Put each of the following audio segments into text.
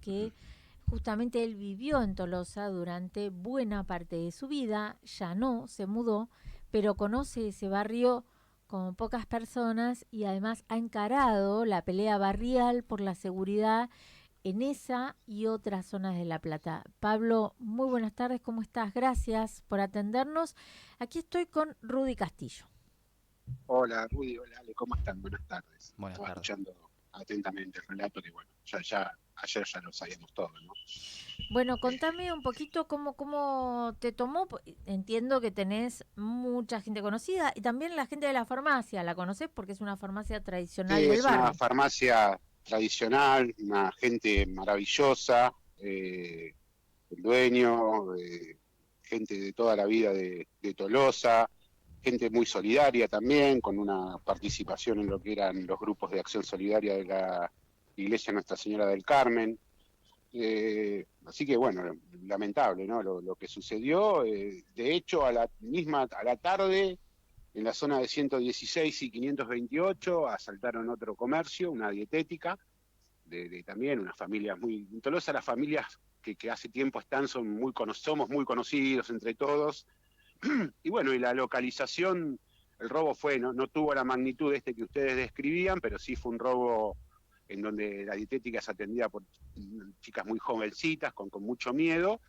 que justamente él vivió en Tolosa durante buena parte de su vida, ya no, se mudó, pero conoce ese barrio como pocas personas y además ha encarado la pelea barrial por la seguridad en esa y otras zonas de La Plata. Pablo, muy buenas tardes, ¿cómo estás? Gracias por atendernos. Aquí estoy con Rudy Castillo. Hola Rudy, hola Ale, ¿cómo están? Buenas tardes. Buenas Estaba tardes. escuchando atentamente el relato que bueno, ayer ya lo sabíamos todo, ¿no? Bueno, Eh, contame un poquito cómo te tomó. Entiendo que tenés mucha gente conocida y también la gente de la farmacia. ¿La conocés porque es una farmacia tradicional sí, del es una barrio? farmacia tradicional, una gente maravillosa, el dueño, gente de toda la vida de Tolosa, gente muy solidaria también, con una participación en lo que eran los grupos de acción solidaria de la Iglesia Nuestra Señora del Carmen. Así que bueno, lamentable, ¿no? Lo que sucedió. De hecho, a la tarde, en la zona de 116 y 528, asaltaron otro comercio, una dietética, de también unas familias muy. En Tolosa las familias que hace tiempo están somos muy conocidos entre todos. Y bueno, y la localización, el robo no tuvo la magnitud este que ustedes describían, pero sí fue un robo en donde la dietética es atendida por chicas muy jovencitas, con mucho miedo.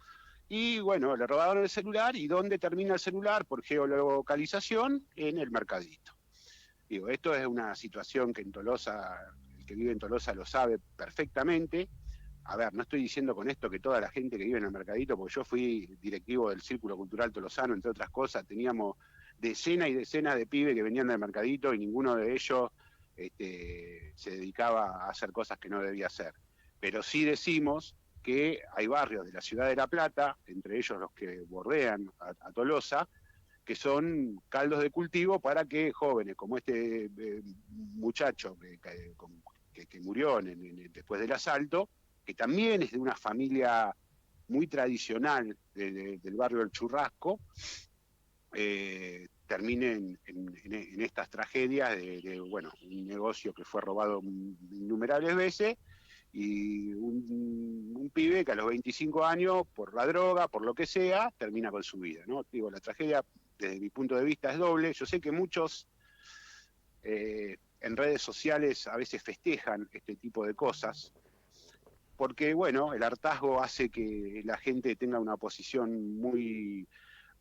Y bueno, le robaron el celular. ¿Y dónde termina el celular? Por geolocalización, en el mercadito. Digo, esto es una situación que en Tolosa, el que vive en Tolosa lo sabe perfectamente. A ver, no estoy diciendo con esto que toda la gente que vive en el mercadito, porque yo fui directivo del Círculo Cultural Tolosano, entre otras cosas, teníamos decenas y decenas de pibes que venían del mercadito y ninguno de ellos se dedicaba a hacer cosas que no debía hacer. Pero sí decimos que hay barrios de la ciudad de La Plata, entre ellos los que bordean a Tolosa, que son caldos de cultivo para que jóvenes como este muchacho que murió después del asalto, que también es de una familia muy tradicional del barrio del Churrasco, terminen en estas tragedias bueno, un negocio que fue robado innumerables veces y un pibe que a los 25 años, por la droga, por lo que sea, termina con su vida, ¿no? Digo, la tragedia, desde mi punto de vista, es doble. Yo sé que muchos en redes sociales a veces festejan este tipo de cosas, porque, bueno, el hartazgo hace que la gente tenga una posición muy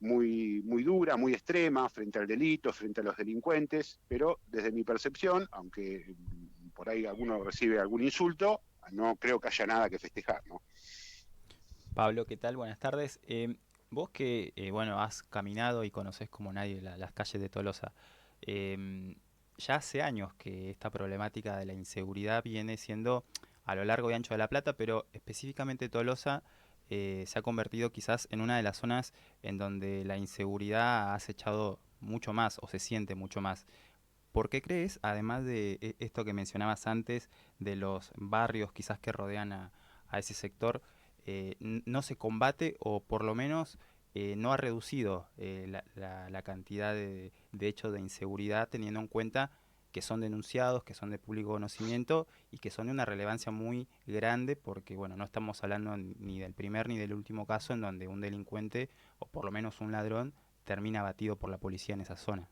dura, muy extrema frente al delito, frente a los delincuentes, pero desde mi percepción, aunque por ahí alguno recibe algún insulto, no creo que haya nada que festejar, ¿no? Pablo, ¿qué tal? Buenas tardes. Vos que bueno, has caminado y conocés como nadie las calles de Tolosa, eh, ya hace años que esta problemática de la inseguridad viene siendo a lo largo y ancho de La Plata, pero específicamente Tolosa se ha convertido quizás en una de las zonas en donde la inseguridad ha acechado mucho más o se siente mucho más. ¿Por qué crees, además de esto que mencionabas antes, de los barrios quizás que rodean a ese sector, no se combate o por lo menos no ha reducido la cantidad de hechos de inseguridad, teniendo en cuenta que son denunciados, que son de público conocimiento y que son de una relevancia muy grande porque bueno, no estamos hablando ni del primer ni del último caso en donde un delincuente o por lo menos un ladrón termina abatido por la policía en esa zona?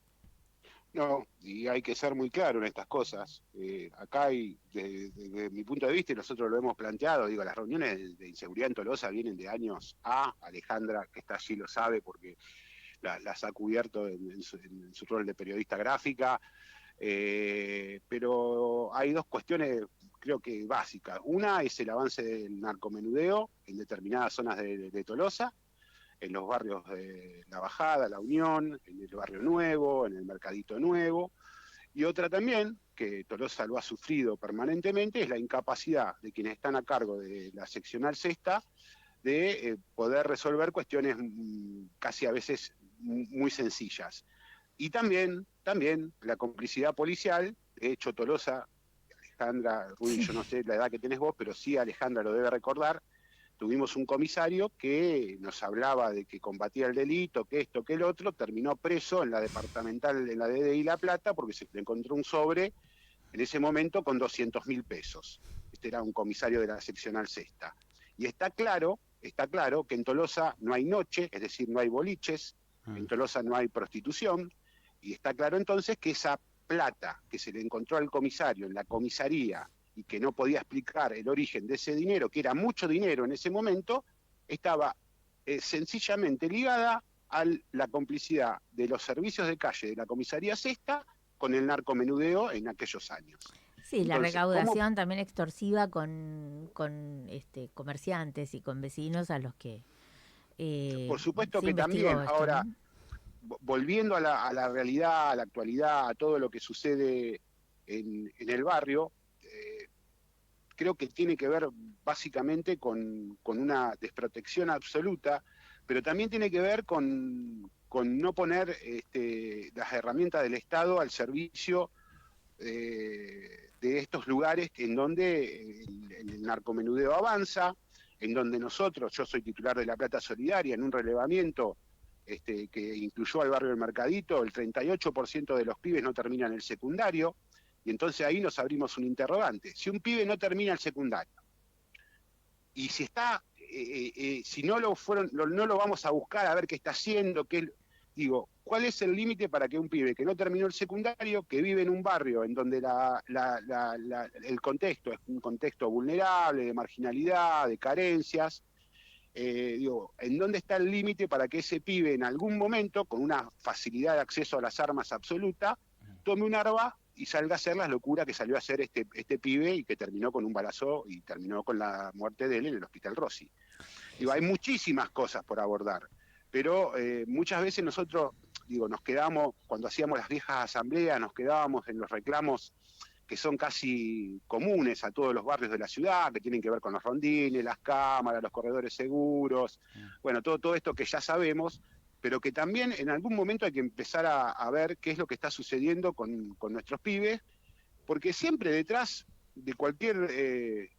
No, y hay que ser muy claro en estas cosas. Acá hay, desde mi punto de vista, y nosotros lo hemos planteado, digo, las reuniones de inseguridad en Tolosa vienen de años A. Alejandra, que está allí, lo sabe porque las ha cubierto en su rol de periodista gráfica. Pero hay dos cuestiones, creo que básicas. Una es el avance del narcomenudeo en determinadas zonas de Tolosa, en los barrios de La Bajada, La Unión, en el Barrio Nuevo, en el Mercadito Nuevo. Y otra también, que Tolosa lo ha sufrido permanentemente, es la incapacidad de quienes están a cargo de la seccional sexta de poder resolver cuestiones casi a veces muy sencillas. Y también la complicidad policial. De hecho, Tolosa, Alejandra, Rudy, Sí. yo no sé la edad que tenés vos, pero sí Alejandra lo debe recordar, tuvimos un comisario que nos hablaba de que combatía el delito, que esto, que el otro, terminó preso en la departamental, en la DDI La Plata, porque se le encontró un sobre en ese momento con 200.000 pesos. era un comisario de la seccional sexta. Y está claro que en Tolosa no hay noche, es decir, no hay boliches, en Tolosa no hay prostitución, y está claro entonces que esa plata que se le encontró al comisario en la comisaría y que no podía explicar el origen de ese dinero, que era mucho dinero en ese momento, estaba sencillamente ligada a la complicidad de los servicios de calle de la comisaría sexta con el narcomenudeo en aquellos años. Sí, la Entonces, recaudación también extorsiva con comerciantes y con vecinos a los que por supuesto se que investigó también, esto, ahora, ¿no? volviendo a la realidad, a la actualidad, a todo lo que sucede en el barrio, creo que tiene que ver básicamente con una desprotección absoluta, pero también tiene que ver con no poner las herramientas del Estado al servicio de estos lugares en donde el narcomenudeo avanza, en donde nosotros, yo soy titular de La Plata Solidaria, en un relevamiento que incluyó al barrio del Mercadito, el 38% de los pibes no terminan el secundario, y entonces ahí nos abrimos un interrogante. Si un pibe no termina el secundario, y si está, si no lo fueron, no lo vamos a buscar a ver qué está haciendo, digo, ¿cuál es el límite para que un pibe que no terminó el secundario, que vive en un barrio en donde el contexto es un contexto vulnerable, de marginalidad, de carencias, ¿en dónde está el límite para que ese pibe en algún momento, con una facilidad de acceso a las armas absoluta, tome un arma y salga a hacer las locuras que salió a hacer este pibe y que terminó con un balazo y terminó con la muerte de él en el Hospital Rossi? Digo, hay muchísimas cosas por abordar, pero muchas veces nosotros, nos quedamos, cuando hacíamos las viejas asambleas, nos quedábamos en los reclamos que son casi comunes a todos los barrios de la ciudad, que tienen que ver con los rondines, las cámaras, los corredores seguros, bueno, todo esto que ya sabemos, pero que también en algún momento hay que empezar a ver qué es lo que está sucediendo con nuestros pibes, porque siempre detrás de cualquier... de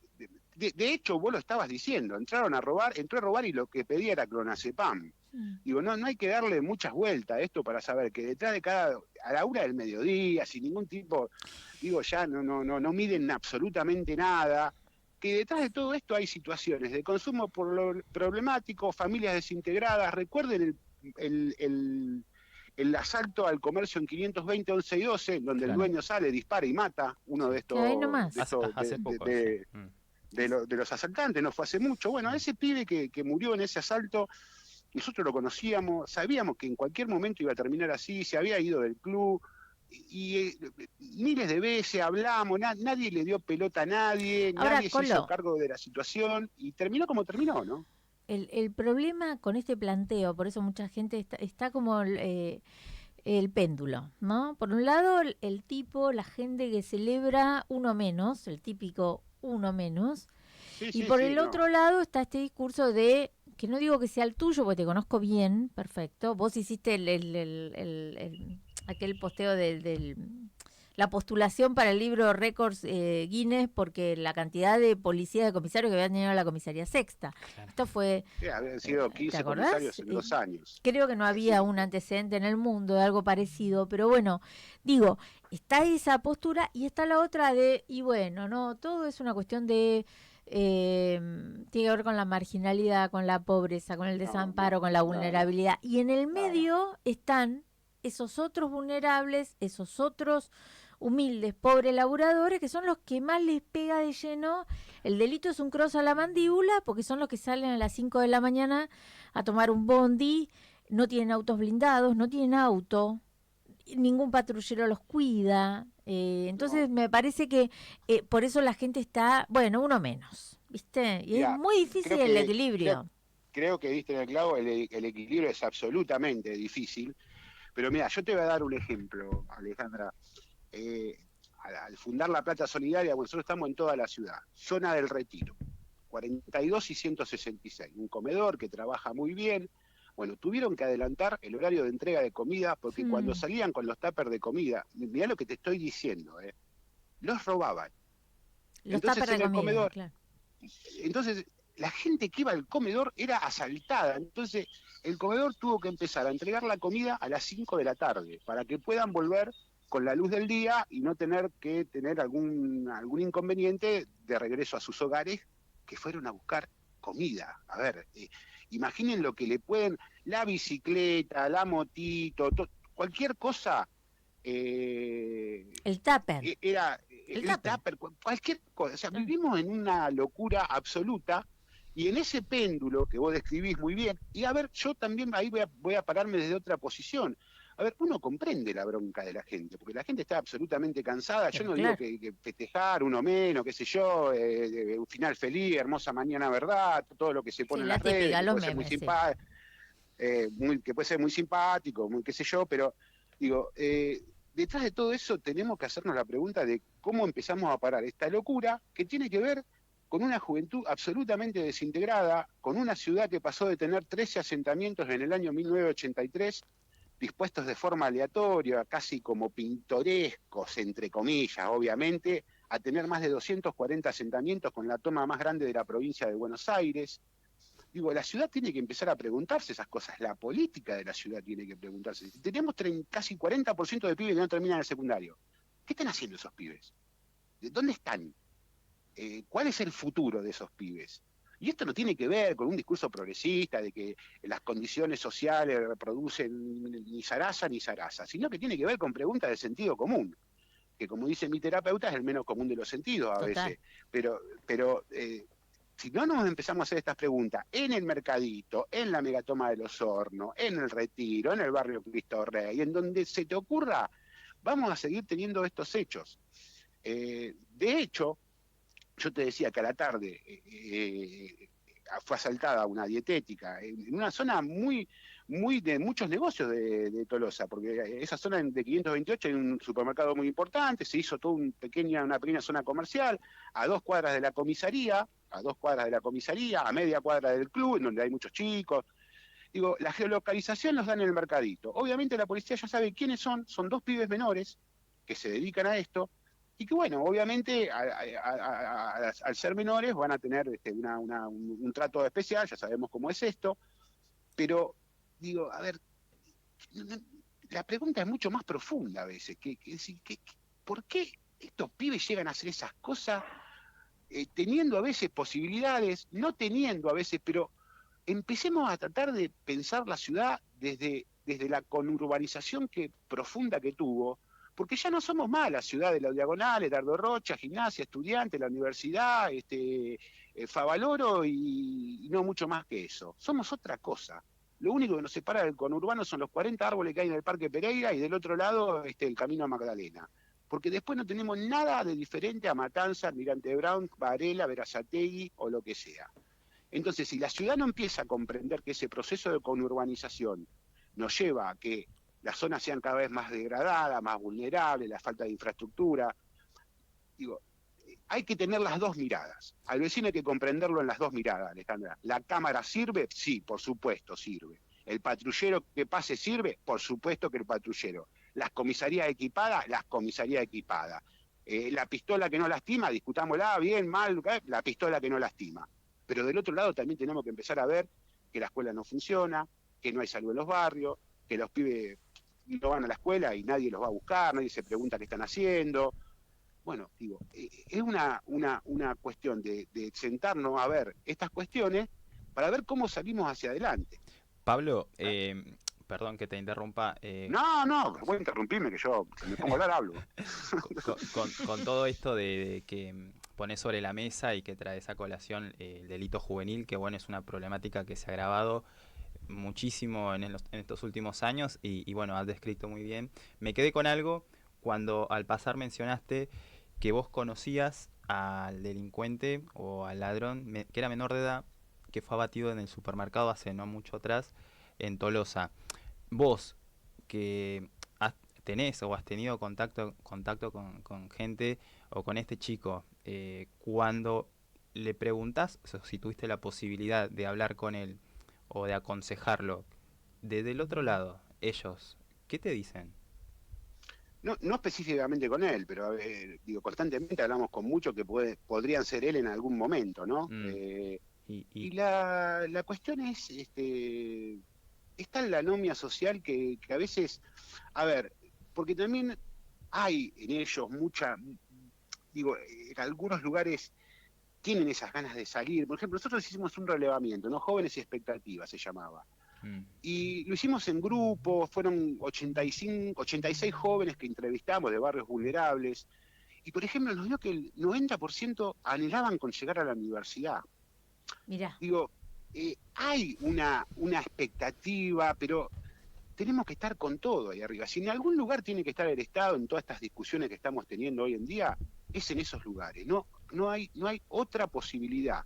hecho, vos lo estabas diciendo, entró a robar y lo que pedía era clonazepam. Digo, no hay que darle muchas vueltas a esto para saber que detrás de a la 1 del mediodía, sin ningún tipo, ya no miden absolutamente nada, que detrás de todo esto hay situaciones de consumo problemático, familias desintegradas. Recuerden el asalto al comercio en 520, 11 y 12, donde el dueño sale, dispara y mata uno de estos, Ahí nomás. Hace poco, de los asaltantes, no fue hace mucho. Bueno, ese pibe que murió en ese asalto, nosotros lo conocíamos, sabíamos que en cualquier momento iba a terminar así, se había ido del club, y miles de veces hablamos, nadie le dio pelota a nadie, Ahora, nadie se hizo cargo de la situación, y terminó como terminó, ¿no? El problema con este planteo, por eso mucha gente está como el péndulo, ¿no? Por un lado, el tipo, la gente que celebra uno menos, el típico uno menos, y por el otro lado está este discurso de, que no digo que sea el tuyo, porque te conozco bien, perfecto, vos hiciste aquel posteo de la postulación para el libro Récords Guinness, porque la cantidad de policías, de comisarios que habían tenido a la comisaría sexta. Claro. Esto fue... habían sido 15 comisarios en 2 años. Creo que no había un antecedente en el mundo de algo parecido, pero bueno, digo, está esa postura y está la otra de, y bueno, no, todo es una cuestión de... tiene que ver con la marginalidad, con la pobreza, con el desamparo, con la vulnerabilidad. Y en el medio están esos otros vulnerables, esos otros humildes, pobres laburadores, que son los que más les pega de lleno. El delito es un cross a la mandíbula, porque son los que salen a las 5 de la mañana a tomar un bondi, no tienen autos blindados, no tienen auto, ningún patrullero los cuida. Entonces me parece que por eso la gente está, bueno, uno menos, ¿viste? Y es muy difícil el equilibrio. Creo que diste en el clavo, el equilibrio es absolutamente difícil, pero mira, yo te voy a dar un ejemplo, Alejandra. Al fundar La Plata Solidaria, nosotros estamos en toda la ciudad, zona del Retiro, 42 y 166, un comedor que trabaja muy bien. Bueno, tuvieron que adelantar el horario de entrega de comida porque cuando salían con los tuppers de comida, mirá lo que te estoy diciendo, los robaban. Los tuppers de comida, comedor, claro. Entonces, la gente que iba al comedor era asaltada. Entonces, el comedor tuvo que empezar a entregar la comida a las 5 de la tarde para que puedan volver con la luz del día y no tener que tener algún inconveniente de regreso a sus hogares, que fueron a buscar comida. A ver, imaginen lo que le pueden, la bicicleta, la motito, cualquier cosa. El tupper. Era El el tupper. tupper, cualquier cosa. O sea, vivimos en una locura absoluta y en ese péndulo que vos describís muy bien. Y a ver, yo también ahí voy a pararme desde otra posición. A ver, uno comprende la bronca de la gente, porque la gente está absolutamente cansada. Yo Pero no digo claro, que festejar uno menos, qué sé yo, un final feliz, hermosa mañana, verdad, todo lo que se pone sí, en la las redes, típica, que los puede ser muy memes, sí. simpático, que puede ser muy simpático, muy qué sé yo, pero digo, detrás de todo eso tenemos que hacernos la pregunta de cómo empezamos a parar esta locura que tiene que ver con una juventud absolutamente desintegrada, con una ciudad que pasó de tener 13 asentamientos en el año 1983, dispuestos de forma aleatoria, casi como pintorescos, entre comillas, obviamente, a tener más de 240 asentamientos con la toma más grande de la provincia de Buenos Aires. Digo, la ciudad tiene que empezar a preguntarse esas cosas, la política de la ciudad tiene que preguntarse. Si tenemos casi 40% de pibes que no terminan el secundario, ¿qué están haciendo esos pibes? ¿De dónde están? ¿Cuál es el futuro de esos pibes? Y esto no tiene que ver con un discurso progresista de que las condiciones sociales reproducen ni zaraza ni zaraza, sino que tiene que ver con preguntas de sentido común, que como dice mi terapeuta es el menos común de los sentidos a Total. veces, pero si no nos empezamos a hacer estas preguntas en el mercadito, en la megatoma de los Hornos, en el Retiro, en el barrio Cristo Rey, en donde se te ocurra, vamos a seguir teniendo estos hechos. De hecho, yo te decía que a la tarde fue asaltada una dietética en una zona muy de muchos negocios de Tolosa, porque esa zona de 528 hay un supermercado muy importante, se hizo toda una pequeña zona comercial, a 2 cuadras de la comisaría, a media cuadra del club, en donde hay muchos chicos. Digo, la geolocalización los dan en el mercadito. Obviamente la policía ya sabe quiénes son 2 pibes menores que se dedican a esto, y que bueno, obviamente al ser menores van a tener un trato especial, ya sabemos cómo es esto, pero digo, a ver, la pregunta es mucho más profunda a veces, ¿por qué estos pibes llegan a hacer esas cosas teniendo a veces posibilidades, no teniendo a veces, pero empecemos a tratar de pensar la ciudad desde la conurbanización profunda que tuvo, porque ya no somos más la ciudad de la Diagonal, Dardo Rocha, Gimnasia, Estudiantes, la Universidad, Favaloro y no mucho más que eso. Somos otra cosa. Lo único que nos separa del conurbano son los 40 árboles que hay en el Parque Pereira y del otro lado el Camino a Magdalena. Porque después no tenemos nada de diferente a Matanza, Almirante Brown, Varela, Berazategui o lo que sea. Entonces, si la ciudad no empieza a comprender que ese proceso de conurbanización nos lleva a que las zonas sean cada vez más degradadas, más vulnerables, la falta de infraestructura, digo, hay que tener las dos miradas. Al vecino hay que comprenderlo en las dos miradas, Alejandra. ¿La cámara sirve? Sí, por supuesto sirve. ¿El patrullero que pase sirve? Por supuesto que el patrullero. ¿Las comisarías equipadas? Las comisarías equipadas. La pistola que no lastima, discutámosla, bien, mal, la pistola que no lastima. Pero del otro lado también tenemos que empezar a ver que la escuela no funciona, que no hay salud en los barrios, que los pibes no van a la escuela y nadie los va a buscar, nadie se pregunta qué están haciendo. Bueno, digo, es una cuestión de sentarnos a ver estas cuestiones para ver cómo salimos hacia adelante. Pablo, perdón que te interrumpa, No, voy a interrumpirme que yo, si me pongo a hablar, hablo. con todo esto de que pones sobre la mesa y que traes a colación el delito juvenil, que bueno, es una problemática que se ha agravado muchísimo en estos últimos años y bueno, has descrito muy bien. Me quedé con algo cuando al pasar mencionaste que vos conocías al delincuente o al ladrón que era menor de edad, que fue abatido en el supermercado hace no mucho atrás en Tolosa. Vos que tenés o has tenido contacto con gente o con este chico, cuando le preguntás, o si tuviste la posibilidad de hablar con él o de aconsejarlo, desde el otro lado, ellos, ¿qué te dicen? No específicamente con él, pero digo, constantemente hablamos con muchos que podrían ser él en algún momento, ¿no? Mm, Y la cuestión es, está en la anomia social que a veces, a ver, porque también hay en ellos en algunos lugares tienen esas ganas de salir. Por ejemplo, nosotros hicimos un relevamiento, ¿no? Jóvenes y expectativas se llamaba. Y lo hicimos en grupo, fueron 86 jóvenes que entrevistamos de barrios vulnerables. Y, por ejemplo, nos dio que el 90% anhelaban con llegar a la universidad. Mirá. Hay una expectativa, pero tenemos que estar con todo ahí arriba. Si en algún lugar tiene que estar el Estado en todas estas discusiones que estamos teniendo hoy en día, es en esos lugares. No hay otra posibilidad.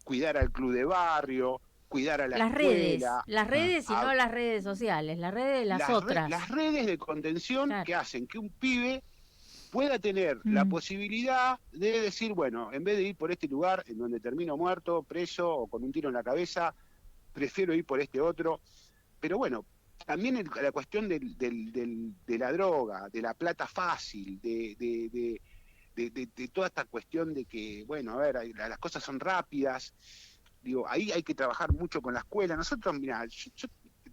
Cuidar al club de barrio, cuidar a la escuela. Las redes y no las redes sociales, las redes las otras. Las redes de contención que hacen que un pibe pueda tener la posibilidad de decir, bueno, en vez de ir por este lugar en donde termino muerto, preso o con un tiro en la cabeza, prefiero ir por este otro. Pero bueno, también la cuestión de la droga, de la plata fácil, de toda esta cuestión de que, bueno, a ver, las cosas son rápidas. Ahí hay que trabajar mucho con la escuela. Nosotros, mira,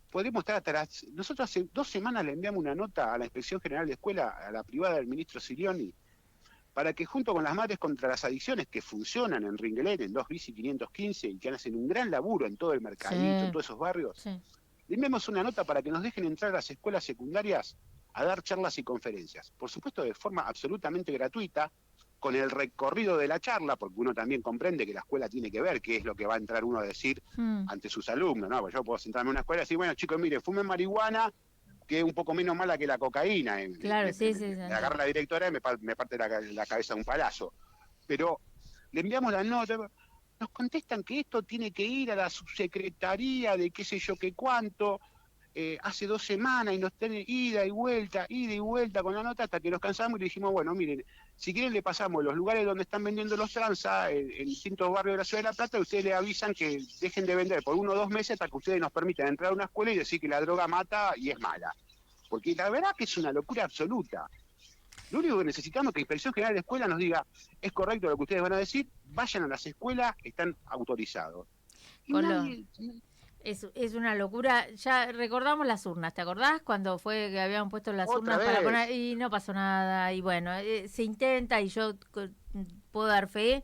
podemos estar nosotros hace 2 semanas le enviamos una nota a la Inspección General de Escuela, a la privada del ministro Sirioni, para que junto con las Madres contra las Adicciones, que funcionan en Ringelet, en 2 Bici 515, y que hacen un gran laburo en todo el mercadito, en todos esos barrios, le enviamos una nota para que nos dejen entrar a las escuelas secundarias a dar charlas y conferencias. Por supuesto, de forma absolutamente gratuita, con el recorrido de la charla, porque uno también comprende que la escuela tiene que ver qué es lo que va a entrar uno a decir ante sus alumnos, ¿no? Porque yo puedo sentarme en una escuela y decir, bueno, chicos, mire, fumen marihuana, que es un poco menos mala que la cocaína. Claro, me agarra la directora y me parte la cabeza de un palazo. Pero le enviamos la nota, nos contestan que esto tiene que ir a la subsecretaría de qué sé yo qué cuánto, hace 2 semanas, y nos tienen ida y vuelta con la nota, hasta que nos cansamos y le dijimos, bueno, miren, si quieren le pasamos los lugares donde están vendiendo los tranza en distintos barrios de la Ciudad de La Plata, y ustedes le avisan que dejen de vender por 1 o 2 meses hasta que ustedes nos permitan entrar a una escuela y decir que la droga mata y es mala. Porque la verdad que es una locura absoluta. Lo único que necesitamos es que la Inspección General de Escuela nos diga, es correcto lo que ustedes van a decir, vayan a las escuelas, están autorizados. Y nadie... Es una locura. Ya recordamos las urnas, ¿te acordás? Cuando fue que habían puesto las urnas vez para poner y no pasó nada. Y bueno, se intenta y yo puedo dar fe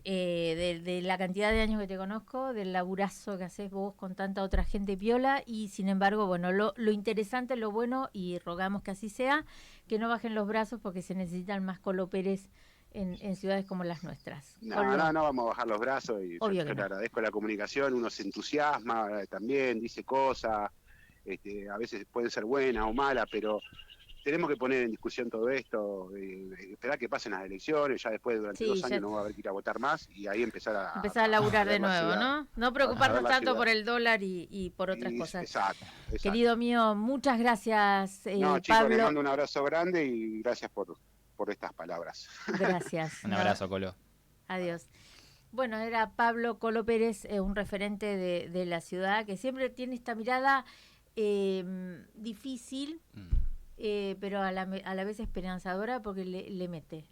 de la cantidad de años que te conozco, del laburazo que haces vos con tanta otra gente piola y sin embargo, bueno, lo interesante, lo bueno y rogamos que así sea, que no bajen los brazos porque se necesitan más Colo Pérez en ciudades como las nuestras. No vamos a bajar los brazos y yo le agradezco la comunicación, uno se entusiasma también, dice cosas, a veces pueden ser buenas o malas, pero tenemos que poner en discusión todo esto, esperar que pasen las elecciones, ya después durante 2 años no va a haber que ir a votar más y ahí empezar a laburar de nuevo, ¿no? No preocuparnos tanto por el dólar y por otras cosas. Exacto. Querido mío, muchas gracias, chicos, Pablo. les mando un abrazo grande y gracias por estas palabras. Gracias. Un abrazo, Colo. Adiós. Bueno, era Pablo Colo Pérez, un referente de la ciudad que siempre tiene esta mirada difícil, pero a la vez esperanzadora porque le mete